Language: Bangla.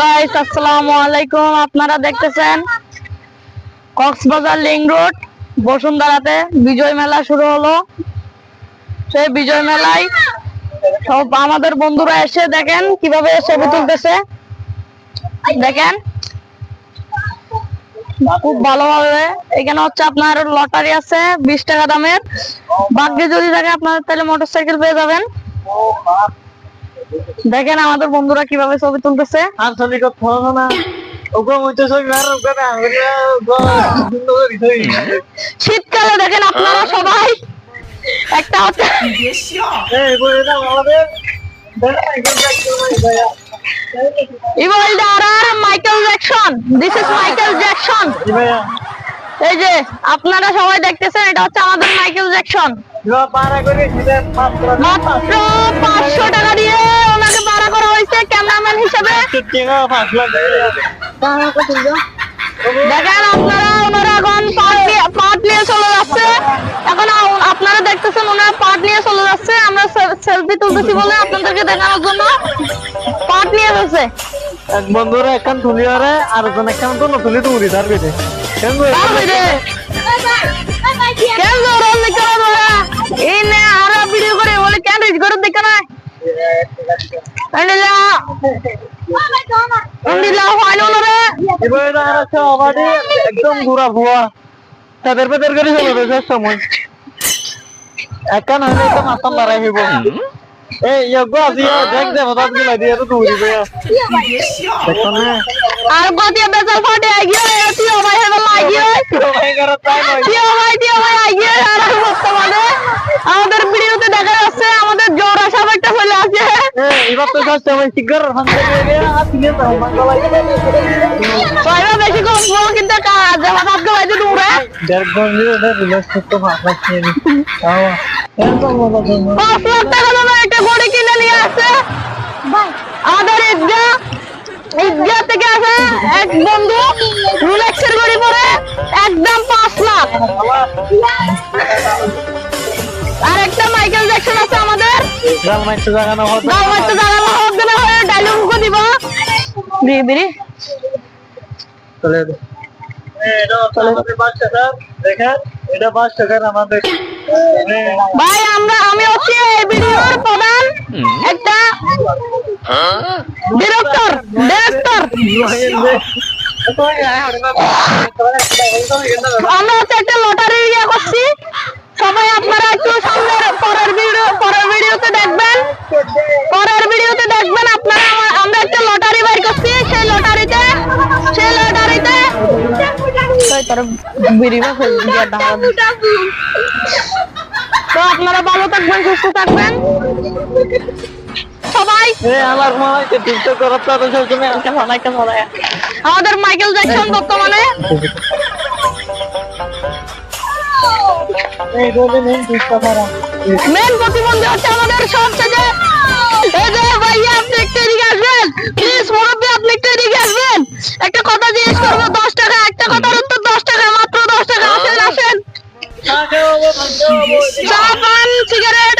গাইস, আসসালামু আলাইকুম। আপনারা দেখতেছেন কক্সবাজার লিং রোড বসুন্ধরাতে বিজয় মেলা শুরু হলো। সেই বিজয় মেলায় সব আমাদের বন্ধুরা এসে দেখেন কিভাবে ছবি তুলতেছে। দেখেন খুব ভালোভাবে। এখানে হচ্ছে আপনার লটারি আছে 20 টাকা দামের। ভাগ্যে যদি থাকে আপনার তাহলে মোটরসাইকেল পেয়ে যাবেন। দেখেন আমাদের বন্ধুরা কিভাবে ছবি তুলতেছে। শীতকালে দেখেন আপনারা সবাই একটা হচ্ছে Michael Jackson, this is Michael Jackson. এই যে আপনারা সবাই দেখতেছেন, এটা হচ্ছে আমাদের মাইকেল জ্যাকসন। মাত্র 500 টাকা দিয়ে ওনাকে ভাড়া করা হয়েছে ক্যামেরাম্যান হিসেবে। দেখেন আপনারা, ওনারা এখন পার্ট নিয়ে চলে যাচ্ছে। এখন আপনারা দেখতেছেন ওনারা পার্ট নিয়ে চলে যাচ্ছে। আমরা সেলফি তুলতেছি বলে আপনাদেরকে দেখানোর জন্য পার্ট নিয়ে যাচ্ছে। এক বন্ধুরা একখান তুলি আরে আর জন একখান তো তুলি তুলি তার বেটে কেন রোল দেখো না, এই নে আরা ভিডিও করে বলে কেন রিজ করে দেখো না। একদম ঘুরা ভুয়া তাদের পেদের করে চলে গেছে সময় একখান হলে একদম আসাম লড়াই হইব। এই ইয়গো আজিয়া দেখ দে হঠাৎ গিলা দিয়ে তো দৌড়ি বে দেখো না আর গতিয়া বেজাল ফাটে আইগিয়ে তুই ভাই হেবা লাগিয়ে তো ভাই করত তাই নয় তুই ভাই আইগিয়ে আর বর্তমানে আমাদের ভিডিওতে দেখা যাচ্ছে আমাদের জোর আসা একটা চলে আসে। এবার তো যাচ্ছে আমি শিগগির ওখান থেকে গিয়ে আসলে তো বাংলা লাগে বাইরে বেশি কম বল কিন্তু কাজ হঠাৎ করে বাইরে দূরে দেড় ঘন্টা রিল্যাক্স করতে ভালো লাগছে তাও এরকম মজা জন্য 5 লাখ টাকা দামের একটা ঘড়ি কিনে নিয়ে আসছে আমাদের ঈদগাহ থেকে আসে এক বন্ধু রোলেক্সের ঘড়ি পরে একদম 5 লাখ। আর একটা মাইকেল জ্যাকসন আছে আমাদের গালমাইতে জাগানো হবে না হয়ে ডায়লগ দিব বিড়ি চলে এটা আমাদের 5 টাকা দেখেন এটা 5 টাকার আমাদের ভাই আমি হচ্ছি এই ভিডিওর প্রধান একটা ডিরেক্টর আমরা হচ্ছে একটা লটারি ইয়ে করছি। সবাই আপনারা একটু সামনের পরের ভিডিওতে দেখবেন আপনারা। আমরা একটা লটারি বের করছি, সেই লটারিতে তো আপনারা ভালো থাকবেন, সুস্থ থাকবেন সবাই। আমার মামাকে টিকটক করতে তো সবসময় আমাদের মাইকেল জ্যাকসন বর্তমানে মেন প্রতিবন্ধী হচ্ছে আমাদের সবচেয়ে এই যে ভাইয়া আপনি একটু এদিকে আসবেন প্লিজ, মুরব্বী আপনি একটু এদিকে আসবেন। একটা কথা জিজ্ঞেস করবো, 10 টাকা একটা কথার উত্তর 10 টাকা, মাত্র 10 টাকা। আসেন চা পান সিগারেট